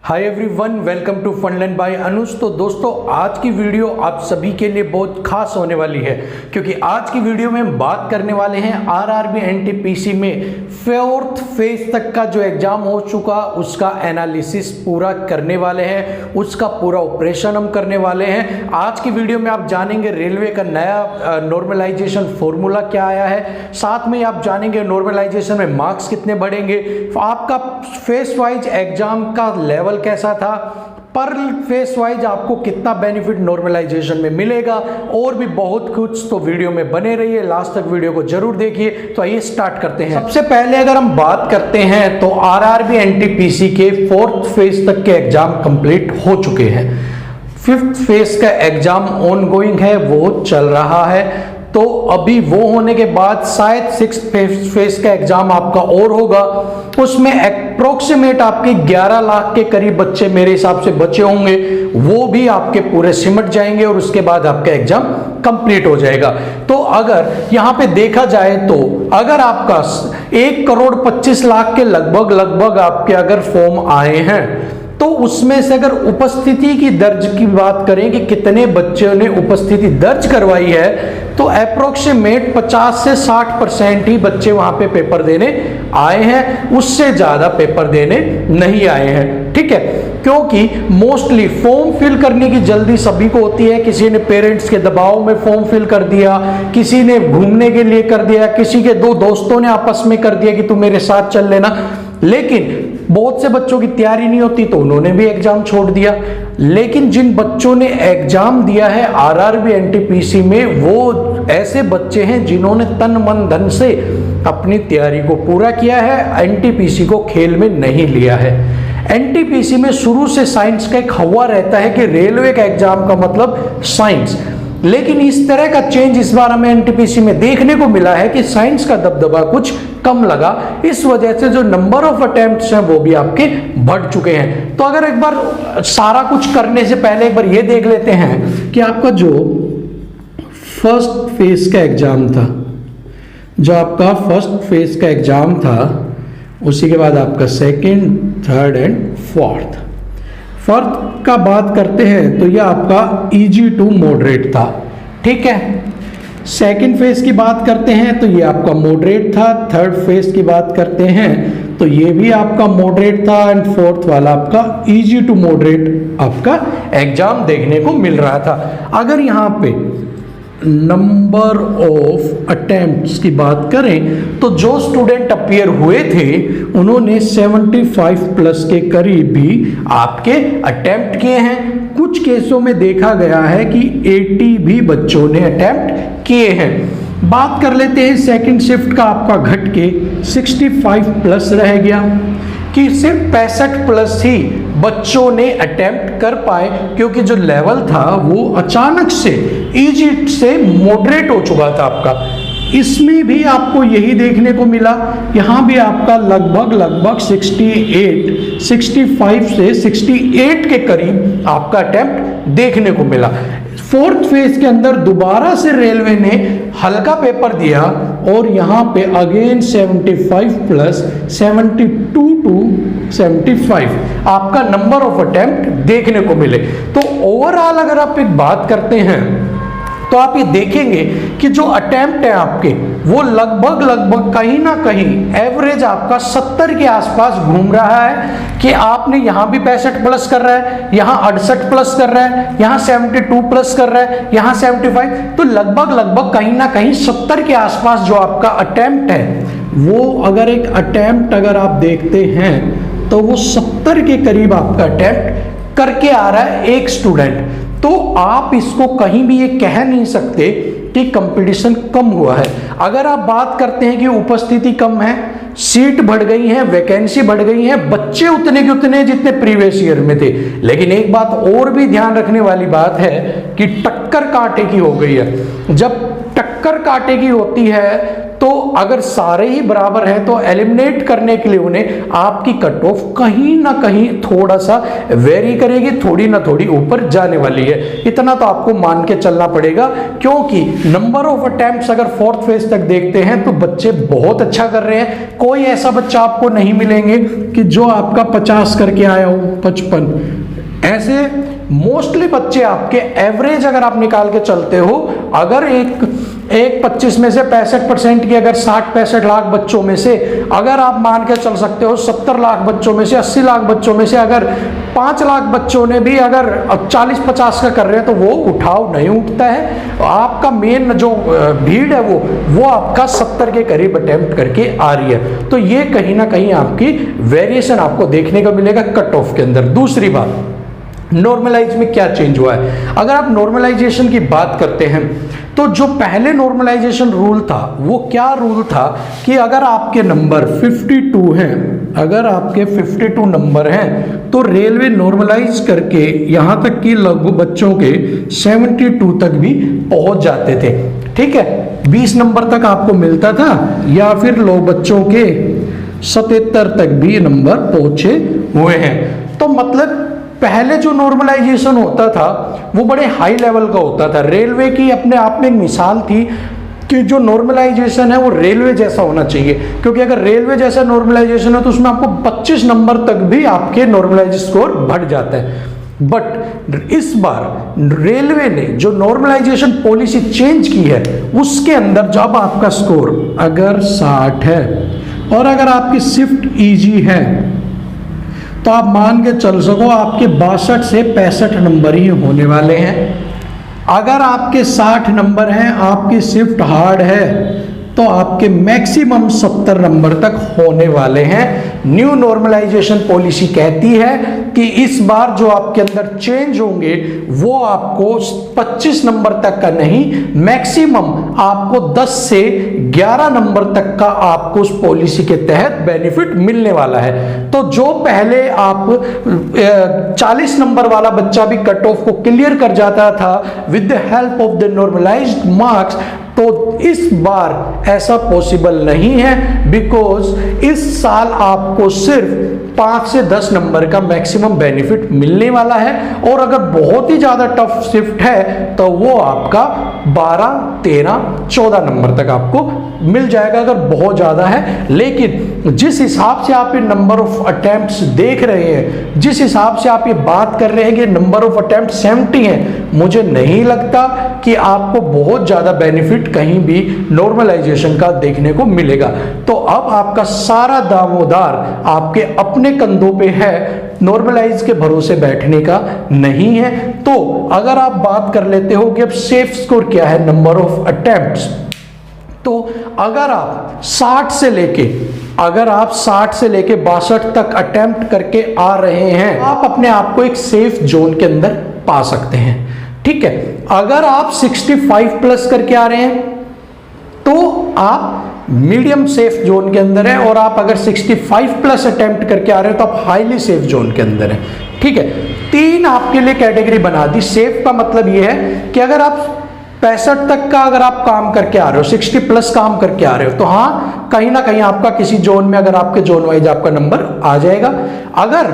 Hi everyone, welcome to Funland by Anuj. तो दोस्तों, आज की वीडियो आप सभी के लिए बहुत खास होने वाली है, क्योंकि आज की वीडियो में हम बात करने वाले हैं आरआरबी एनटीपीसी में 4th फेज तक का जो एग्जाम हो चुका उसका एनालिसिस पूरा करने वाले हैं, उसका पूरा ऑपरेशन हम करने वाले हैं। आज की वीडियो में आप जानेंगे रेलवे का नया नॉर्मलाइजेशन फॉर्मूला क्या आया है, साथ में आप जानेंगे नॉर्मलाइजेशन में मार्क्स कितने बढ़ेंगे, आपका फेस वाइज एग्जाम का लेवल कैसा था, पर फेस वाइज आपको कितना बेनिफिट नॉर्मलाइजेशन में मिलेगा, और भी बहुत कुछ। तो वीडियो में बने रहिए, लास्ट तक वीडियो को जरूर देखिए। तो आइए स्टार्ट करते हैं। सबसे पहले अगर हम बात करते हैं तो आरआरबी एनटीपीसी के 4th फेज तक के एग्जाम कंप्लीट हो चुके हैं। 5th फेज का एग्जाम ऑनगोइंग है, वो चल रहा है। तो अभी वो होने के बाद शायद 6th फेज का एग्जाम आपका और होगा, उसमें अप्रोक्सीमेट आपके 11 लाख के करीब बच्चे मेरे हिसाब से बचे होंगे, वो भी आपके पूरे सिमट जाएंगे और उसके बाद आपका एग्जाम कंप्लीट हो जाएगा। तो अगर यहां पे देखा जाए तो अगर आपका 1,25,00,000 के लगभग आपके अगर फॉर्म आए हैं, तो उसमें से अगर उपस्थिति की दर्ज की बात करें कि कितने बच्चों ने उपस्थिति दर्ज करवाई है, तो अप्रोक्सीमेट 50 से 60% ही बच्चे वहां पे पेपर देने आए हैं, उससे ज्यादा पेपर देने नहीं आए हैं। ठीक है, क्योंकि मोस्टली फॉर्म फिल करने की जल्दी सभी को होती है। किसी ने पेरेंट्स के दबाव में फॉर्म फिल कर दिया, किसी ने घूमने के लिए कर दिया, किसी के दो दोस्तों ने आपस में कर दिया कि तू मेरे साथ चल लेना। लेकिन बहुत से बच्चों की तैयारी नहीं होती तो उन्होंने भी एग्जाम छोड़ दिया। लेकिन जिन बच्चों ने एग्जाम दिया है आरआरबी एनटीपीसी में, वो ऐसे बच्चे हैं जिन्होंने तन मन धन से अपनी तैयारी को पूरा किया है, एनटीपीसी को खेल में नहीं लिया है। एनटीपीसी में शुरू से साइंस का एक हवा रहता है कि रेलवे का एग्जाम का मतलब साइंस, लेकिन इस तरह का चेंज इस बार हमें एनटीपीसी में देखने को मिला है कि साइंस का दबदबा कुछ कम लगा। इस वजह से जो नंबर ऑफ अटेम्प्ट्स हैं वो भी आपके बढ़ चुके हैं। तो अगर एक बार सारा कुछ करने से पहले एक बार ये देख लेते हैं कि आपका जो फर्स्ट फेज का एग्जाम था, जो आपका फर्स्ट फेज का एग्जाम था, उसी के बाद आपका सेकेंड, थर्ड एंड फोर्थ का बात करते हैं तो यह आपका इजी टू मॉडरेट था। ठीक है, सेकेंड फेज की बात करते हैं तो ये आपका मॉडरेट था, थर्ड फेज की बात करते हैं तो ये भी आपका मॉडरेट था, एंड फोर्थ वाला आपका इजी टू मॉडरेट आपका एग्जाम देखने को मिल रहा था। अगर यहाँ पे नंबर ऑफ अटेम्प्ट्स की बात करें तो जो स्टूडेंट अपीयर हुए थे उन्होंने 75 प्लस के करीब भी आपके अटेम्प्ट किए हैं। कुछ केसों में देखा गया है कि 80 भी बच्चों ने अटेम्प्ट किए हैं। बात कर लेते हैं सेकंड शिफ्ट का, आपका घट के 65 प्लस रह गया कि सिर्फ 65 प्लस ही बच्चों ने अटेम्प्ट कर पाए, क्योंकि जो लेवल था वो अचानक से इजी से मॉडरेट हो चुका था आपका। इसमें भी आपको यही देखने को मिला, यहाँ भी आपका लगभग 65 से 68 के करीब आपका अटेम्प्ट देखने को मिला। 4th फेज के अंदर दोबारा से रेलवे ने हल्का पेपर दिया और यहाँ पे अगेन 75 प्लस 72 टू 75 आपका नंबर ऑफ अटेम्प्ट देखने को मिले। तो ओवरऑल अगर आप एक बात करते हैं तो आप ये देखेंगे कि जो अटेम्प्ट है आपके वो लगभग कहीं ना कहीं एवरेज आपका 70 के आसपास घूम रहा है, कि आपने यहाँ भी 65 प्लस कर रहा है, यहाँ 68 प्लस कर रहा है, यहाँ 72 प्लस कर रहा है, यहाँ 75, तो लगभग कहीं ना कहीं 70 के आसपास जो आपका अटेम्प्ट है वो, अगर एक अटेम्प्ट अगर आप देखते हैं तो वो 70 के करीब आपका अटेम्प्ट करके आ रहा है एक स्टूडेंट। तो आप इसको कहीं भी ये कह नहीं सकते कि कंपटीशन कम हुआ है। अगर आप बात करते हैं कि उपस्थिति कम है, सीट बढ़ गई है, वैकेंसी बढ़ गई है, बच्चे उतने के उतने जितने प्रीवियस ईयर में थे, लेकिन एक बात और भी ध्यान रखने वाली बात है कि टक्कर कांटे की हो गई है। जब टक्कर कांटे की होती है तो अगर सारे ही बराबर हैं तो एलिमिनेट करने के लिए उन्हें आपकी कट ऑफ कहीं ना कहीं थोड़ा सा वेरी करेगी, थोड़ी ना थोड़ी ऊपर जाने वाली है। इतना तो आपको मान के चलना पड़ेगा, क्योंकि नंबर ऑफ अटेम्प्ट्स अगर फोर्थ फेज तक देखते हैं तो बच्चे बहुत अच्छा कर रहे हैं। कोई ऐसा बच्चा आपको नहीं मिलेंगे कि जो आपका 50 करके आया हो, 55, ऐसे मोस्टली बच्चे आपके एवरेज अगर आप निकाल के चलते हो, अगर एक 25 में से 65% की अगर 60-65 लाख बच्चों में से अगर आप मान के चल सकते हो 70 लाख बच्चों में से 80 लाख बच्चों में से अगर 5 लाख बच्चों ने भी अगर 40-50 का कर रहे हैं तो वो उठाव नहीं उठता है। आपका मेन जो भीड़ है वो आपका 70 के करीब अटेम्प्ट करके आ रही है। तो ये कहीं ना कहीं आपकी वेरिएशन आपको देखने को मिलेगा कट ऑफ के अंदर। दूसरी बात, नॉर्मलाइज में क्या चेंज हुआ है। अगर आप नॉर्मलाइजेशन की बात करते हैं तो जो पहले नॉर्मलाइजेशन रूल था वो क्या रूल था कि अगर आपके नंबर 52 हैं, अगर आपके 52 नंबर हैं तो रेलवे नॉर्मलाइज करके यहां तक कि लगभग बच्चों के 72 तक भी पहुंच जाते थे। ठीक है, 20 नंबर तक आपको मिलता था या फिर लोग बच्चों के 77 तक भी नंबर पहुंचे हुए हैं। तो मतलब पहले जो नॉर्मलाइजेशन होता था वो बड़े हाई लेवल का होता था। रेलवे की अपने आप में एक मिसाल थी कि जो नॉर्मलाइजेशन है वो रेलवे जैसा होना चाहिए, क्योंकि अगर रेलवे जैसा नॉर्मलाइजेशन है तो उसमें आपको 25 नंबर तक भी आपके नॉर्मलाइज स्कोर बढ़ जाता है। बट इस बार रेलवे ने जो नॉर्मलाइजेशन पॉलिसी चेंज की है उसके अंदर जब आपका स्कोर अगर 60 है और अगर आपकी शिफ्ट ईजी है तो आप मान के चल सको आपके 62 से 65 नंबर ही होने वाले हैं। अगर आपके 60 नंबर हैं, आपकी शिफ्ट हार्ड है तो आपके मैक्सिमम 70 नंबर तक होने वाले हैं। न्यू नॉर्मलाइजेशन पॉलिसी कहती है कि इस बार जो आपके अंदर चेंज होंगे वो आपको 25 नंबर तक का नहीं, मैक्सिमम आपको 10 से 11 नंबर तक का आपको उस पॉलिसी के तहत बेनिफिट मिलने वाला है। तो जो पहले आप 40 नंबर वाला बच्चा भी कट ऑफ को क्लियर कर जाता था with the help of the normalised marks, तो इस बार ऐसा पॉसिबल नहीं है, बिकॉज इस साल आपको सिर्फ 5 से 10 नंबर का मैक्सिमम बेनिफिट मिलने वाला है। और अगर बहुत ही ज्यादा टफ शिफ्ट है तो वो आपका 12, 13, 14 नंबर तक आपको मिल जाएगा अगर बहुत ज्यादा है। लेकिन जिस हिसाब से आप ये नंबर ऑफ अटेम्प्ट्स देख रहे हैं, जिस हिसाब से आप ये बात कर रहे हैं कि नंबर ऑफ अटेम्प्ट 70 है, मुझे नहीं लगता कि आपको बहुत ज्यादा बेनिफिट कहीं भी नॉर्मलाइजेशन का देखने को मिलेगा। तो अब आपका सारा दामोदार आपके अपने कंधों पे है, नॉर्मलाइज के भरोसे बैठने का नहीं है। तो अगर आप बात कर लेते हो कि अब सेफ स्कोर क्या है, नंबर ऑफ अटेम्प्ट्स, तो अगर आप 60 से लेके 62 तक अटेम्प्ट करके आ रहे हैं, आप अपने आप को एक सेफ जोन के अंदर पा सकते हैं। ठीक है, अगर आप 65 प्लस करके आ रहे हैं तो आप मीडियम सेफ जोन के अंदर है, और आप अगर 65 प्लस अटेम्प्ट करके आ रहे हैं तो आप हाईली सेफ जोन के अंदर है। ठीक है, 3 आपके लिए कैटेगरी बना दी। सेफ का मतलब यह है कि अगर आप 65 तक का अगर आप काम करके आ रहे हो, 60 प्लस काम करके आ रहे हो, तो हाँ कहीं ना कहीं आपका किसी जोन में, अगर आपके जोन वाइज आपका नंबर आ जाएगा। अगर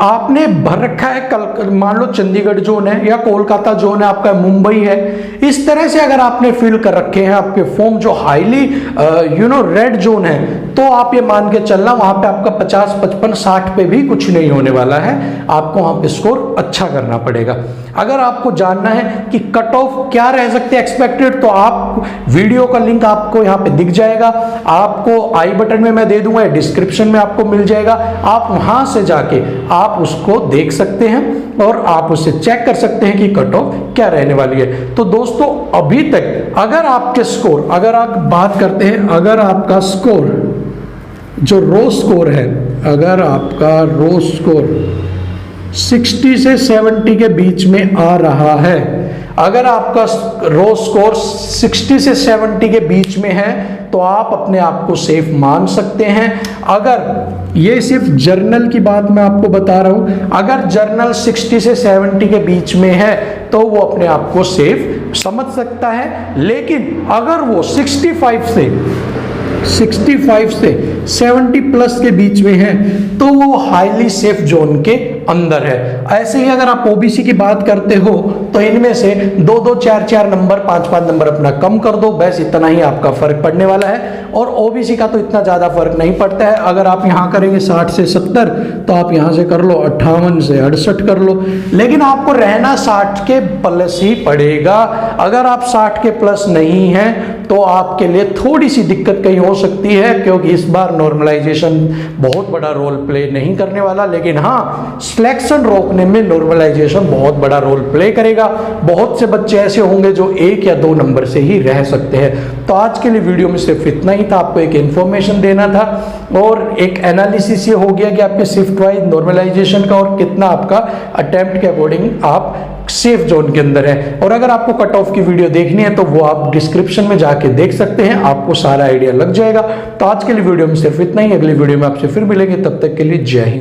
आपने भर रखा है, कल मान लो चंडीगढ़ जोन है या कोलकाता जोन है, आपका मुंबई है, इस तरह से अगर आपने फिल कर रखे हैं आपके फॉर्म जो हाईली रेड जोन है, तो आप ये मान के चलना वहां पे आपका 50, 55, 60 पे भी कुछ नहीं होने वाला है। आपको वहां पे स्कोर अच्छा करना पड़ेगा। अगर आपको जानना है कि कट ऑफ क्या रह सकते हैं एक्सपेक्टेड, तो आप वीडियो का लिंक आपको यहाँ पे दिख जाएगा, आपको आई बटन में मैं दे दूंगा, डिस्क्रिप्शन में आपको मिल जाएगा। आप वहां से जाके आप उसको देख सकते हैं और आप उससे चेक कर सकते हैं कि कट ऑफ क्या रहने वाली है। तो दोस्तों अभी तक अगर आपके स्कोर, अगर आप बात करते हैं, अगर आपका स्कोर जो रो स्कोर है, अगर आपका रो स्कोर 60 से 70 के बीच में आ रहा है, अगर आपका रो स्कोर 60 से 70 के बीच में है तो आप अपने आप को सेफ मान सकते हैं। अगर ये सिर्फ जर्नल की बात मैं आपको बता रहा हूं, अगर जर्नल 60 से 70 के बीच में है तो वो अपने आप को सेफ समझ सकता है। लेकिन अगर वो 65 से 65 से 70 प्लस के बीच में है तो वो हाईली सेफ जोन के अंदर है। ऐसे ही अगर आप ओबीसी की बात करते हो तो इनमें से 2-2, 4-4 नंबर, 5-5 नंबर अपना कम कर दो, बस इतना ही आपका फर्क पड़ने वाला है। और ओबीसी का तो इतना ज्यादा फर्क नहीं पड़ता है। अगर आप यहां करेंगे 60 से 70 तो आप यहां से कर लो 58 से 68 कर लो, लेकिन आपको रहना 60 के प्लस ही पड़ेगा। अगर आप 60 के प्लस नहीं है तो आपके लिए थोड़ी सी दिक्कत कहीं हो सकती है, क्योंकि इस बार नॉर्मलाइजेशन बहुत बड़ा रोल प्ले नहीं करने वाला, लेकिन हाँ सिलेक्शन रोकने में नॉर्मलाइजेशन बहुत बड़ा रोल प्ले करेगा। बहुत से बच्चे ऐसे होंगे जो 1 या 2 नंबर से ही रह सकते हैं। तो आज के लिए वीडियो में सिर्फ इतना ही था, आपको एक इन्फॉर्मेशन देना था और एक एनालिसिस ये हो गया कि आपके शिफ्ट वाइज नॉर्मलाइजेशन का और कितना आपका अटेम्प्ट के अकॉर्डिंग आप सेफ जोन के अंदर है। और अगर आपको कट ऑफ की वीडियो देखनी है तो वो आप डिस्क्रिप्शन में जाके देख सकते हैं, आपको सारा आइडिया लग जाएगा। तो आज के लिए वीडियो में सिर्फ इतना ही, अगली वीडियो में आपसे फिर मिलेंगे, तब तक के लिए जय हिंद।